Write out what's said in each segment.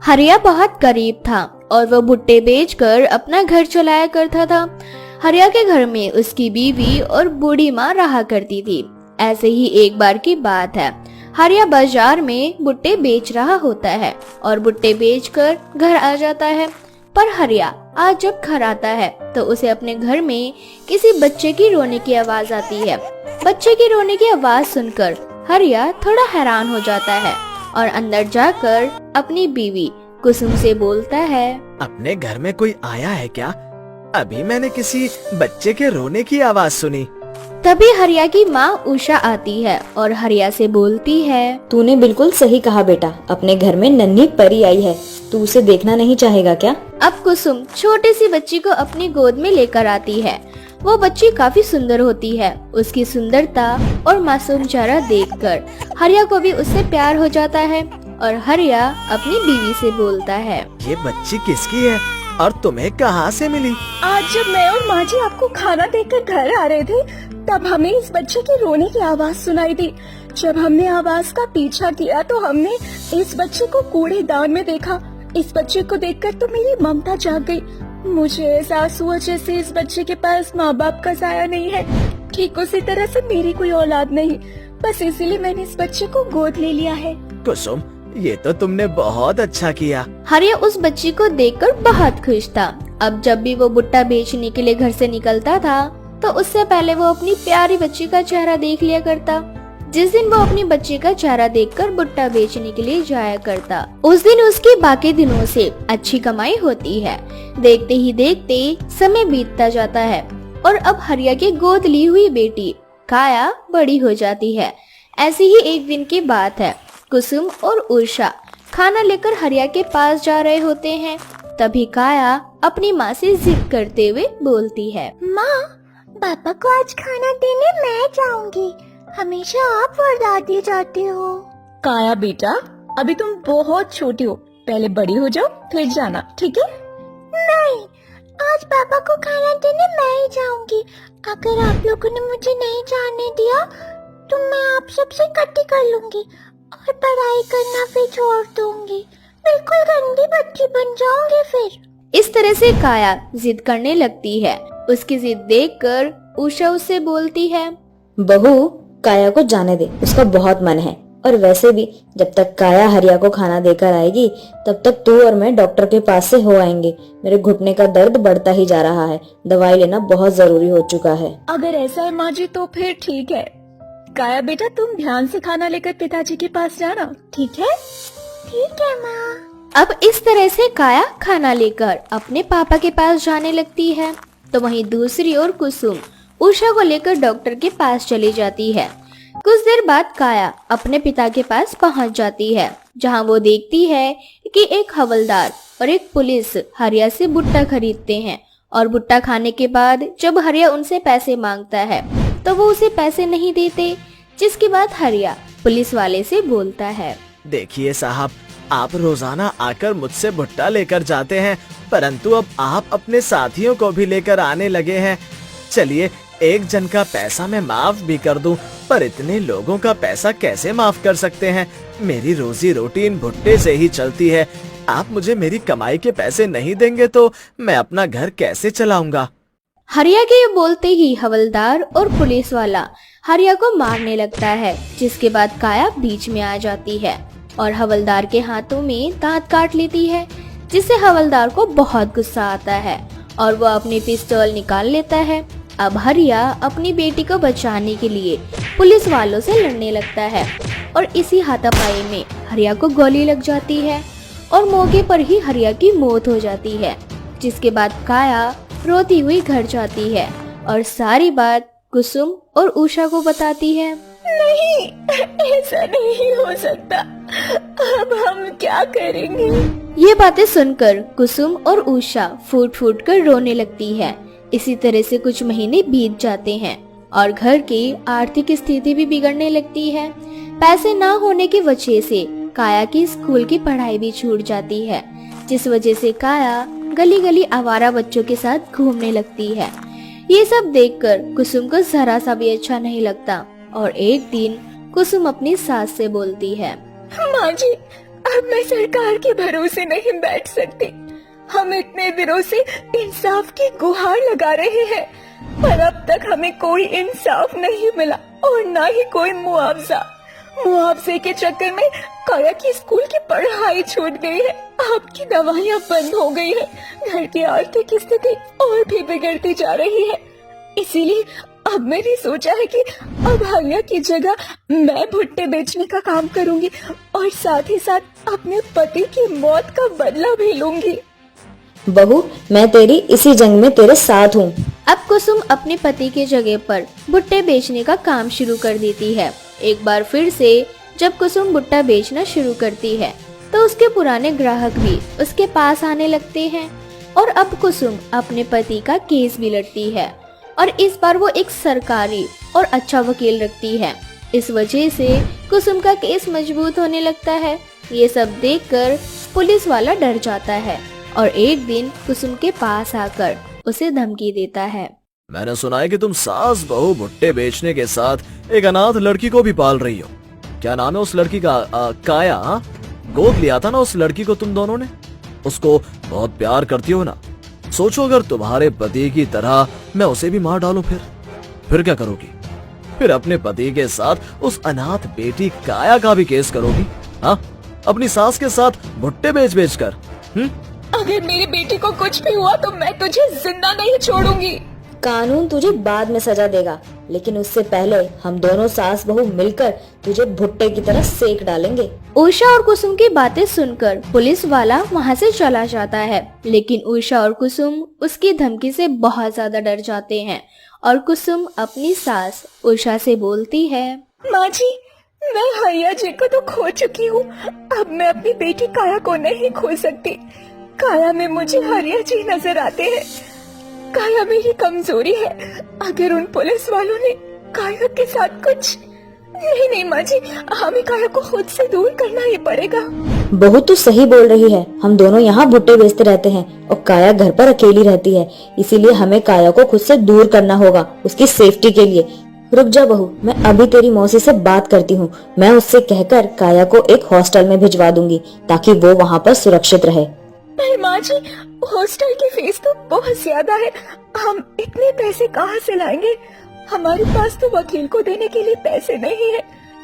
हरिया बहुत गरीब था और वो भुट्टे बेचकर अपना घर चलाया करता था। हरिया के घर में उसकी बीवी और बूढ़ी माँ रहा करती थी। ऐसे ही एक बार की बात है, हरिया बाजार में भुट्टे बेच रहा होता है और भुट्टे बेचकर घर आ जाता है। पर हरिया आज जब घर आता है तो उसे अपने घर में किसी बच्चे की रोने की आवाज आती है। बच्चे की रोने की आवाज सुनकर हरिया थोड़ा हैरान हो जाता है और अंदर जाकर अपनी बीवी कुसुम से बोलता है, अपने घर में कोई आया है क्या? अभी मैंने किसी बच्चे के रोने की आवाज सुनी। तभी हरिया की माँ उषा आती है और हरिया से बोलती है, तूने बिल्कुल सही कहा बेटा, अपने घर में नन्ही परी आई है, तू उसे देखना नहीं चाहेगा क्या? अब कुसुम छोटी सी बच्ची को अपनी गोद में लेकर आती है। वो बच्ची काफी सुंदर होती है। उसकी सुंदरता और मासूम चेहरा देखकर हरिया को भी उससे प्यार हो जाता है और हरिया अपनी बीवी से बोलता है, ये बच्ची किसकी है और तुम्हें कहाँ से मिली? आज जब मैं और माँ जी आपको खाना देकर घर आ रहे थे तब हमें इस बच्चे की रोने की आवाज सुनाई दी। जब हमने आवाज का पीछा किया तो हमने इस बच्चे को कूड़ेदान में देखा। इस बच्चे को देखकर तो मेरी ममता जाग गई। मुझे एहसास हुआ जैसे इस बच्चे के पास माँ बाप का साया नहीं है, ठीक उसी तरह से मेरी कोई औलाद नहीं। बस इसीलिए मैंने इस बच्चे को गोद ले लिया है। कुसुम, ये तो तुमने बहुत अच्छा किया। हरिया उस बच्ची को देखकर बहुत खुश था। अब जब भी वो भुट्टा बेचने के लिए घर से निकलता था तो उससे पहले वो अपनी प्यारी बच्ची का चेहरा देख लिया करता। जिस दिन वो अपनी बच्ची का चेहरा देखकर भुट्टा बेचने के लिए जाया करता, उस दिन उसकी बाकी दिनों से अच्छी कमाई होती है। देखते ही देखते समय बीतता जाता है और अब हरिया की गोद ली हुई बेटी काया बड़ी हो जाती है। ऐसी ही एक दिन की बात है, कुसुम और उषा खाना लेकर हरिया के पास जा रहे होते हैं। तभी काया अपनी माँ से जिद करते हुए बोलती है, माँ, पापा को आज खाना देने मैं जाऊंगी। हमेशा आप वरदाती जाते हो। काया बेटा, अभी तुम बहुत छोटी हो, पहले बड़ी हो जाओ फिर जाना, ठीक है? नहीं, आज पापा को खाना देने मैं ही जाऊंगी। अगर आप लोगों ने मुझे नहीं जाने दिया तो मैं आप सबसे इकट्ठी कर लूंगी और पढ़ाई करना फिर छोड़ दूंगी। बिल्कुल गंदी बच्ची बन जाऊंगी फिर। इस तरह से काया जिद करने लगती है। उसकी जिद देखकर उषा उससे बोलती है, बहू, काया को जाने दे, उसका बहुत मन है। और वैसे भी जब तक काया हरिया को खाना देकर आएगी तब तक तू और मैं डॉक्टर के पास से हो आएंगे। मेरे घुटने का दर्द बढ़ता ही जा रहा है, दवाई लेना बहुत जरूरी हो चुका है। अगर ऐसा है माँ जी तो फिर ठीक है। काया बेटा, तुम ध्यान से खाना लेकर पिताजी के पास जाना, ठीक है? ठीक है माँ। अब इस तरह से काया खाना लेकर अपने पापा के पास जाने लगती है। तो वहीं दूसरी ओर कुसुम उषा को लेकर डॉक्टर के पास चली जाती है। कुछ देर बाद काया अपने पिता के पास पहुंच जाती है, जहां वो देखती है कि एक हवलदार और एक पुलिस हरिया से भुट्टा खरीदते हैं। और भुट्टा खाने के बाद जब हरिया उनसे पैसे मांगता है तो वो उसे पैसे नहीं देते, जिसके बाद हरिया पुलिस वाले से बोलता है, देखिए साहब, आप रोजाना आकर मुझसे भुट्टा लेकर जाते हैं, परंतु अब आप अपने साथियों को भी लेकर आने लगे हैं। चलिए, एक जन का पैसा मैं माफ भी कर दूं, पर इतने लोगों का पैसा कैसे माफ कर सकते हैं? मेरी रोजी रोटी इन भुट्टे से ही चलती है। आप मुझे मेरी कमाई के पैसे नहीं देंगे तो मैं अपना घर कैसे चलाऊंगा? हरिया के ये बोलते ही हवलदार और पुलिस वाला हरिया को मारने लगता है, जिसके बाद काया बीच में आ जाती है और हवलदार के हाथों में दांत काट लेती है, जिससे हवलदार को बहुत गुस्सा आता है और वो अपनी पिस्तौल निकाल लेता है। अब हरिया अपनी बेटी को बचाने के लिए पुलिस वालों से लड़ने लगता है और इसी हाथापाई में हरिया को गोली लग जाती है और मौके पर ही हरिया की मौत हो जाती है। जिसके बाद काया रोती हुई घर जाती है और सारी बात कुसुम और उषा को बताती है। नहीं, ऐसा नहीं हो सकता। अब हम क्या करेंगे? ये बातें सुनकर कुसुम और उषा फूट फूट कर रोने लगती है। इसी तरह से कुछ महीने बीत जाते हैं और घर की आर्थिक स्थिति भी बिगड़ने लगती है। पैसे ना होने की वजह से काया की स्कूल की पढ़ाई भी छूट जाती है, जिस वजह से काया गली गली आवारा बच्चों के साथ घूमने लगती है। ये सब देखकर कुसुम को जरा सा भी अच्छा नहीं लगता और एक दिन कुसुम अपनी सास से बोलती है, माँ जी, अब मैं सरकार के भरोसे नहीं बैठ सकती। हम इतने दिनों से इंसाफ की गुहार लगा रहे हैं, पर अब तक हमें कोई इंसाफ नहीं मिला और ना ही कोई मुआवजा। मुआवजे के चक्कर में काया की स्कूल की पढ़ाई छूट गई है, आपकी दवाइयाँ बंद हो गई है, घर की आर्थिक स्थिति और भी बिगड़ती जा रही है। इसीलिए अब मैंने सोचा है कि अब हरिया की जगह मैं भुट्टे बेचने का काम करूंगी और साथ ही साथ अपने पति की मौत का बदला भी लूंगी। बहू, मैं तेरी इसी जंग में तेरे साथ हूँ। अब कुसुम अपने पति की जगह पर भुट्टे बेचने का काम शुरू कर देती है। एक बार फिर से जब कुसुम भुट्टा बेचना शुरू करती है तो उसके पुराने ग्राहक भी उसके पास आने लगते हैं और अब कुसुम अपने पति का केस भी लड़ती है और इस बार वो एक सरकारी और अच्छा वकील रखती है। इस वजह से कुसुम का केस मजबूत होने लगता है। ये सब देखकर पुलिस वाला डर जाता है और एक दिन कुसुम के पास आकर उसे धमकी देता है। मैंने सुना है कि तुम सास बहू भुट्टे बेचने के साथ एक अनाथ लड़की को भी पाल रही हो। क्या नाम है उस लड़की का? काया। हाँ? गोद लिया था ना उस लड़की को तुम दोनों ने? उसको बहुत प्यार करती हो ना? सोचो अगर तुम्हारे पति की तरह मैं उसे भी मार डालूं, फिर क्या करोगी? फिर अपने पति के साथ उस अनाथ बेटी काया का भी केस करोगी? हाँ, अपनी सास के साथ भुट्टे बेच बेच कर। अगर मेरी बेटी को कुछ भी हुआ तो मैं तुझे जिंदा नहीं छोड़ूंगी। कानून तुझे बाद में सजा देगा, लेकिन उससे पहले हम दोनों सास बहू मिलकर तुझे भुट्टे की तरह सेक डालेंगे। उषा और कुसुम की बातें सुनकर पुलिस वाला वहाँ से चला जाता है, लेकिन उषा और कुसुम उसकी धमकी से बहुत ज्यादा डर जाते हैं और कुसुम अपनी सास उषा से बोलती है, माँ जी, मैं हरिया जी को तो खो चुकी हूँ, अब मैं अपनी बेटी काया को नहीं खो सकती। काया में मुझे हरिया जी नजर आते हैं। काया मेरी कमजोरी है। अगर उन पुलिस वालों ने काया के साथ कुछ नहीं माँ जी, हमें काया को खुद से दूर करना ही पड़ेगा। बहू तू सही बोल रही है, हम दोनों यहाँ भुट्टे बेचते रहते हैं और काया घर पर अकेली रहती है, इसीलिए हमें काया को खुद से दूर करना होगा उसकी सेफ्टी के लिए। रुक जा बहू, मैं अभी तेरी मौसी से बात करती हूँ। मैं उससे कहकर काया को एक हॉस्टल में भिजवा दूंगी ताकि वो वहाँ पर सुरक्षित रहे। पर माँ जी, हॉस्टल की फीस तो बहुत ज्यादा है, हम इतने पैसे कहाँ से लाएंगे? हमारे पास तो वकील को देने के लिए पैसे नहीं है,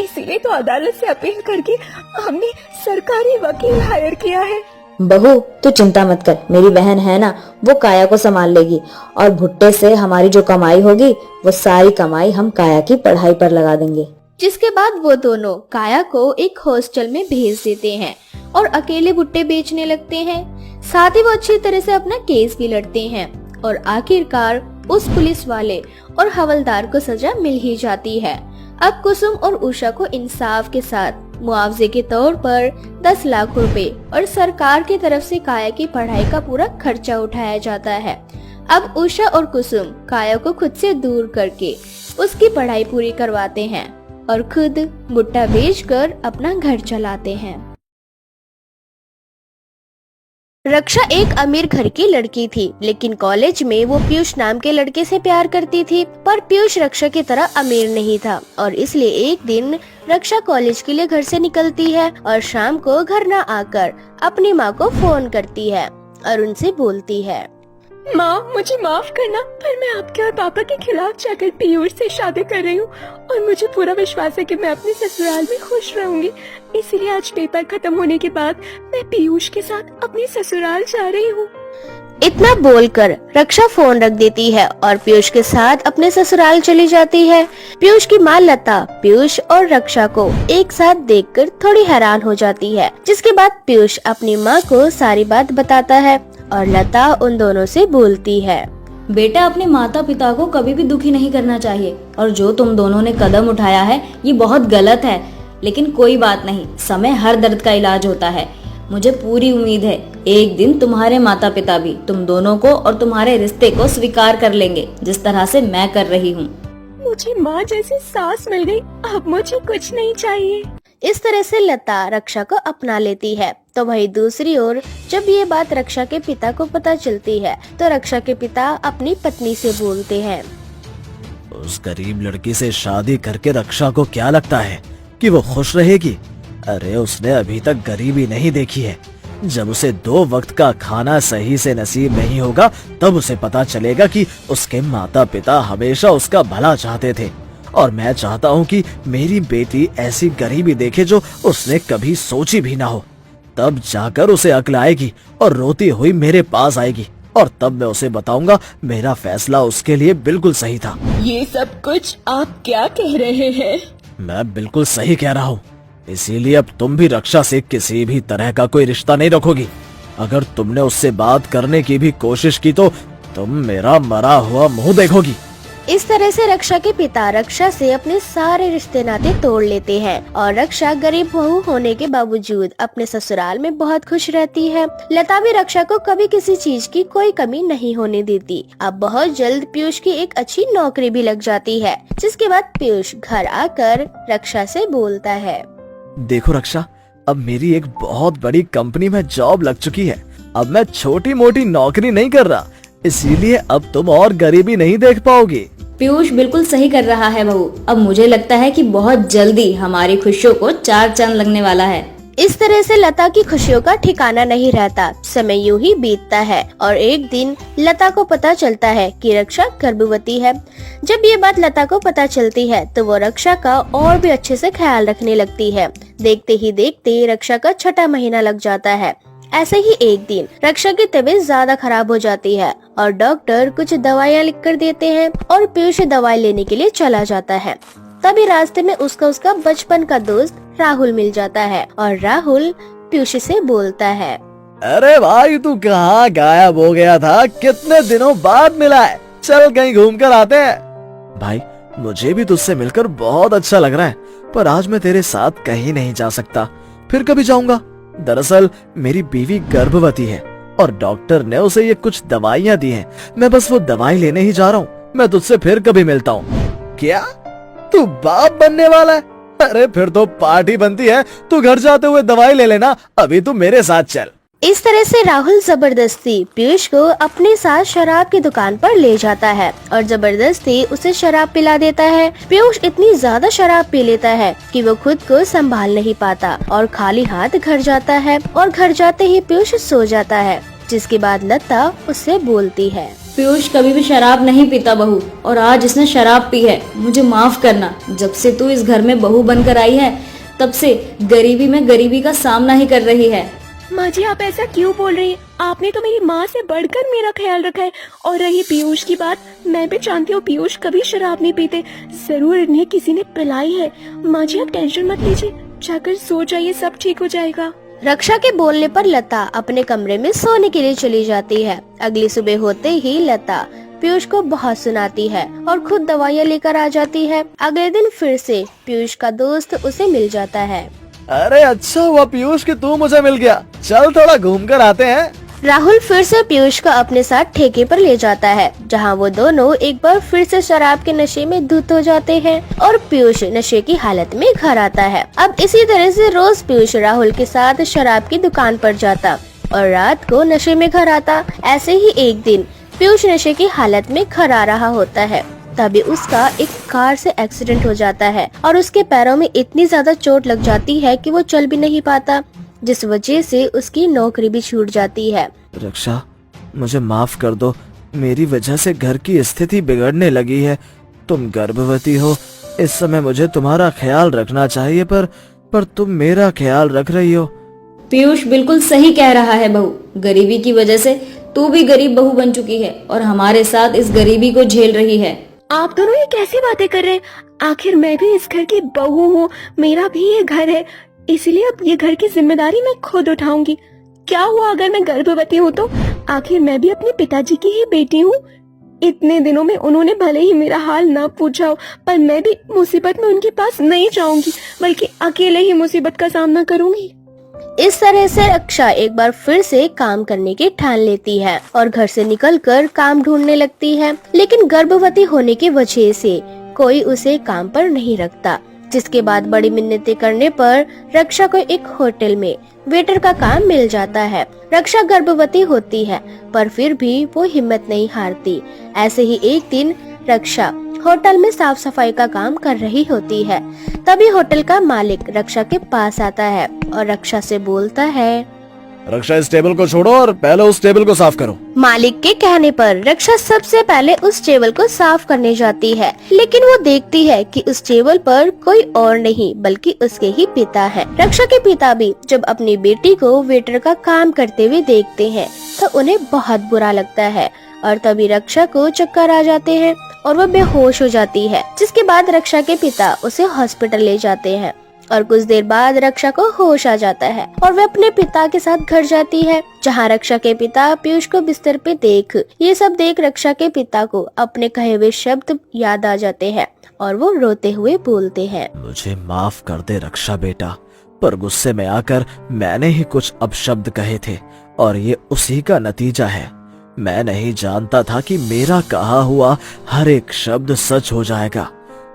इसीलिए तो अदालत से अपील करके हमने सरकारी वकील हायर किया है। बहू तू चिंता मत कर, मेरी बहन है ना, वो काया को संभाल लेगी और भुट्टे से हमारी जो कमाई होगी वो सारी कमाई हम काया की पढ़ाई पर लगा देंगे। जिसके बाद वो दोनों काया को एक हॉस्टल में भेज देते हैं और अकेले भुट्टे बेचने लगते हैं। साथ ही वो अच्छी तरह से अपना केस भी लड़ते हैं और आखिरकार उस पुलिस वाले और हवलदार को सजा मिल ही जाती है। अब कुसुम और उषा को इंसाफ के साथ मुआवजे के तौर पर 10 लाख रुपए और सरकार की तरफ से काया की पढ़ाई का पूरा खर्चा उठाया जाता है। अब उषा और कुसुम काया को खुद से दूर करके उसकी पढ़ाई पूरी करवाते हैं और खुद भुट्टा बेचकर अपना घर चलाते हैं। रक्षा एक अमीर घर की लड़की थी, लेकिन कॉलेज में वो पीयूष नाम के लड़के से प्यार करती थी। पर पीयूष रक्षा की तरह अमीर नहीं था और इसलिए एक दिन रक्षा कॉलेज के लिए घर से निकलती है और शाम को घर न आकर अपनी माँ को फोन करती है और उनसे बोलती है, माँ मुझे माफ करना, पर मैं आपके और पापा के खिलाफ जाकर पीयूष से शादी कर रही हूँ और मुझे पूरा विश्वास है कि मैं अपने ससुराल में खुश रहूंगी। इसीलिए आज पेपर खत्म होने के बाद मैं पीयूष के साथ अपने ससुराल जा रही हूँ। इतना बोलकर रक्षा फोन रख देती है और पीयूष के साथ अपने ससुराल चली जाती है। पीयूष की माँ लता पीयूष और रक्षा को एक साथ देखकर थोड़ी हैरान हो जाती है, जिसके बाद पीयूष अपनी माँ को सारी बात बताता है और लता उन दोनों से बोलती है, बेटा अपने माता पिता को कभी भी दुखी नहीं करना चाहिए और जो तुम दोनों ने कदम उठाया है ये बहुत गलत है, लेकिन कोई बात नहीं, समय हर दर्द का इलाज होता है। मुझे पूरी उम्मीद है एक दिन तुम्हारे माता पिता भी तुम दोनों को और तुम्हारे रिश्ते को स्वीकार कर लेंगे, जिस तरह से मैं कर रही हूँ। मुझे माँ जैसी सास मिल गई, अब मुझे कुछ नहीं चाहिए। इस तरह से लता रक्षा को अपना लेती है। तो वही दूसरी ओर जब ये बात रक्षा के पिता को पता चलती है तो रक्षा के पिता अपनी पत्नी से बोलते हैं, उस गरीब लड़की से शादी करके रक्षा को क्या लगता है कि वो खुश रहेगी? अरे उसने अभी तक गरीबी नहीं देखी है। जब उसे 2 वक्त का खाना सही से नसीब नहीं होगा तब उसे पता चलेगा कि उसके माता पिता हमेशा उसका भला चाहते थे। और मैं चाहता हूँ कि मेरी बेटी ऐसी गरीबी देखे जो उसने कभी सोची भी ना हो। तब जाकर उसे अक्ल आएगी और रोती हुई मेरे पास आएगी और तब मैं उसे बताऊंगा मेरा फैसला उसके लिए बिल्कुल सही था। ये सब कुछ आप क्या कह रहे हैं? मैं बिल्कुल सही कह रहा हूँ। इसीलिए अब तुम भी रक्षा से किसी भी तरह का कोई रिश्ता नहीं रखोगी। अगर तुमने उससे बात करने की भी कोशिश की तो तुम मेरा मरा हुआ मुंह देखोगी। इस तरह से रक्षा के पिता रक्षा से अपने सारे रिश्ते नाते तोड़ लेते हैं और रक्षा गरीब बहू होने के बावजूद अपने ससुराल में बहुत खुश रहती है। लता भी रक्षा को कभी किसी चीज की कोई कमी नहीं होने देती। अब बहुत जल्द पीयूष की एक अच्छी नौकरी भी लग जाती है, जिसके बाद पीयूष घर आकर रक्षा से बोलता है, देखो रक्षा, अब मेरी एक बहुत बड़ी कंपनी में जॉब लग चुकी है। अब मैं छोटी मोटी नौकरी नहीं कर रहा, इसीलिए अब तुम और गरीबी नहीं देख पाओगी। पीयूष बिल्कुल सही कर रहा है बहू। अब मुझे लगता है कि बहुत जल्दी हमारी खुशियों को 4 चांद लगने वाला है। इस तरह से लता की खुशियों का ठिकाना नहीं रहता। समय यूं ही बीतता है और एक दिन लता को पता चलता है कि रक्षा गर्भवती है। जब ये बात लता को पता चलती है तो वो रक्षा का और भी अच्छे से ख्याल रखने लगती है। देखते ही देखते रक्षा का 6ठा महीना लग जाता है। ऐसे ही एक दिन रक्षा की तबीयत ज्यादा खराब हो जाती है और डॉक्टर कुछ दवाइयाँ लिख कर देते हैं और पीयूष दवाई लेने के लिए चला जाता है। तभी रास्ते में उसका बचपन का दोस्त राहुल मिल जाता है और राहुल पीयूष से बोलता है, अरे भाई तू कहाँ गायब हो गया था? कितने दिनों बाद मिला है, चल कहीं घूम कर आते हैं। भाई मुझे भी तुझसे मिलकर बहुत अच्छा लग रहा है, पर आज मैं तेरे साथ कहीं नहीं जा सकता, फिर कभी जाऊंगा। दरअसल मेरी बीवी गर्भवती है और डॉक्टर ने उसे ये कुछ दवाइयाँ दी हैं। मैं बस वो दवाई लेने ही जा रहा हूँ। मैं तुझसे फिर कभी मिलता हूँ। क्या तू बाप बनने वाला है? अरे फिर तो पार्टी बनती है। तू घर जाते हुए दवाई ले लेना, अभी तू मेरे साथ चल। इस तरह से राहुल जबरदस्ती पीयूष को अपने साथ शराब की दुकान पर ले जाता है और जबरदस्ती उसे शराब पिला देता है। पीयूष इतनी ज्यादा शराब पी लेता है कि वो खुद को संभाल नहीं पाता और खाली हाथ घर जाता है और घर जाते ही पीयूष सो जाता है। जिसके बाद लता उससे बोलती है, पीयूष कभी भी शराब नहीं पीता बहू, और आज इसने शराब पी है। मुझे माफ करना। जब से तू इस घर में बहू बनकर आई है तब से गरीबी में गरीबी का सामना ही कर रही है। माँ जी आप ऐसा क्यों बोल रही हैं? आपने तो मेरी माँ से बढ़कर मेरा ख्याल रखा है। और रही पीयूष की बात, मैं भी जानती हूँ पीयूष कभी शराब नहीं पीते। जरूर इन्हें किसी ने पिलाई है। माँ जी आप टेंशन मत लीजिए, जाकर सो जाइए, सब ठीक हो जाएगा। रक्षा के बोलने पर लता अपने कमरे में सोने के लिए चली जाती है। अगली सुबह होते ही लता पीयूष को बहुत सुनाती है और खुद दवाइयाँ लेकर आ जाती है। अगले दिन फिर से पीयूष का दोस्त उसे मिल जाता है। अरे अच्छा हुआ पीयूष कि तू मुझे मिल गया, चल थोड़ा घूम कर आते हैं। राहुल फिर से पीयूष को अपने साथ ठेके पर ले जाता है, जहां वो दोनों एक बार फिर से शराब के नशे में धुत हो जाते हैं और पीयूष नशे की हालत में घर आता है। अब इसी तरह से रोज पीयूष राहुल के साथ शराब की दुकान पर जाता और रात को नशे में घर आता। ऐसे ही एक दिन पीयूष नशे की हालत में घर आ रहा होता है, तभी उसका एक कार से एक्सीडेंट हो जाता है और उसके पैरों में इतनी ज्यादा चोट लग जाती है कि वो चल भी नहीं पाता, जिस वजह से उसकी नौकरी भी छूट जाती है। रक्षा मुझे माफ कर दो, मेरी वजह से घर की स्थिति बिगड़ने लगी है। तुम गर्भवती हो, इस समय मुझे तुम्हारा ख्याल रखना चाहिए, पर तुम मेरा ख्याल रख रही हो। पीयूष बिल्कुल सही कह रहा है बहू। गरीबी की वजह से तू भी गरीब बहू बन चुकी है और हमारे साथ इस गरीबी को झेल रही है। आप दोनों ये कैसी बातें कर रहे हैं? आखिर मैं भी इस घर की बहू हूँ, मेरा भी ये घर है, इसलिए अब ये घर की जिम्मेदारी मैं खुद उठाऊंगी। क्या हुआ अगर मैं गर्भवती हूँ तो? आखिर मैं भी अपने पिताजी की ही बेटी हूँ। इतने दिनों में उन्होंने भले ही मेरा हाल ना पूछा हो, पर मैं भी मुसीबत में उनके पास नहीं जाऊंगी, बल्कि अकेले ही मुसीबत का सामना करूंगी। इस तरह से रक्षा एक बार फिर से काम करने की ठान लेती है और घर से निकलकर काम ढूंढने लगती है, लेकिन गर्भवती होने की वजह से कोई उसे काम पर नहीं रखता। जिसके बाद बड़ी मिन्नतें करने पर रक्षा को एक होटल में वेटर का काम मिल जाता है। रक्षा गर्भवती होती है पर फिर भी वो हिम्मत नहीं हारती। ऐसे ही एक दिन रक्षा होटल में साफ सफाई का काम कर रही होती है। तभी होटल का मालिक रक्षा के पास आता है और रक्षा से बोलता है, रक्षा इस टेबल को छोड़ो और पहले उस टेबल को साफ करो। मालिक के कहने पर रक्षा सबसे पहले उस टेबल को साफ करने जाती है, लेकिन वो देखती है कि उस टेबल पर कोई और नहीं बल्कि उसके ही पिता है। रक्षा के पिता भी जब अपनी बेटी को वेटर का काम करते हुए देखते हैं तो उन्हें बहुत बुरा लगता है और तभी रक्षा को चक्कर आ जाते हैं और वह बेहोश हो जाती है, जिसके बाद रक्षा के पिता उसे हॉस्पिटल ले जाते हैं और कुछ देर बाद रक्षा को होश आ जाता है और वह अपने पिता के साथ घर जाती है, जहां रक्षा के पिता पीयूष को बिस्तर पे ये सब देख रक्षा के पिता को अपने कहे हुए शब्द याद आ जाते हैं और वो रोते हुए बोलते हैं, मुझे माफ कर दे रक्षा बेटा, पर गुस्से में आकर मैंने ही कुछ अपशब्द कहे थे और ये उसी का नतीजा है। मैं नहीं जानता था कि मेरा कहा हुआ हर एक शब्द सच हो जाएगा,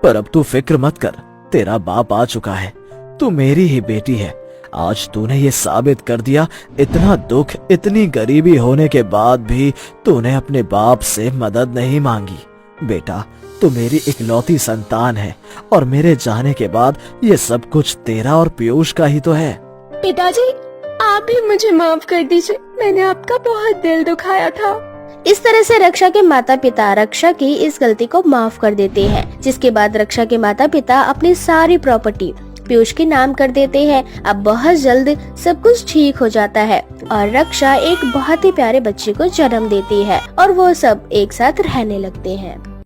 पर अब तू फिक्र मत कर, तेरा बाप आ चुका है, तू मेरी ही बेटी है। आज तूने ये साबित कर दिया, इतना दुख इतनी गरीबी होने के बाद भी तूने अपने बाप से मदद नहीं मांगी। बेटा तू मेरी इकलौती संतान है और मेरे जाने के बाद ये सब कुछ तेरा और पीयूष का ही तो है। पिताजी आप ही मुझे माफ कर दीजिए, मैंने आपका बहुत दिल दुखाया था। इस तरह से रक्षा के माता पिता रक्षा की इस गलती को माफ कर देते हैं, जिसके बाद रक्षा के माता पिता अपनी सारी प्रॉपर्टी पीयूष के नाम कर देते हैं। अब बहुत जल्द सब कुछ ठीक हो जाता है और रक्षा एक बहुत ही प्यारे बच्चे को जन्म देती है और वो सब एक साथ रहने लगते हैं।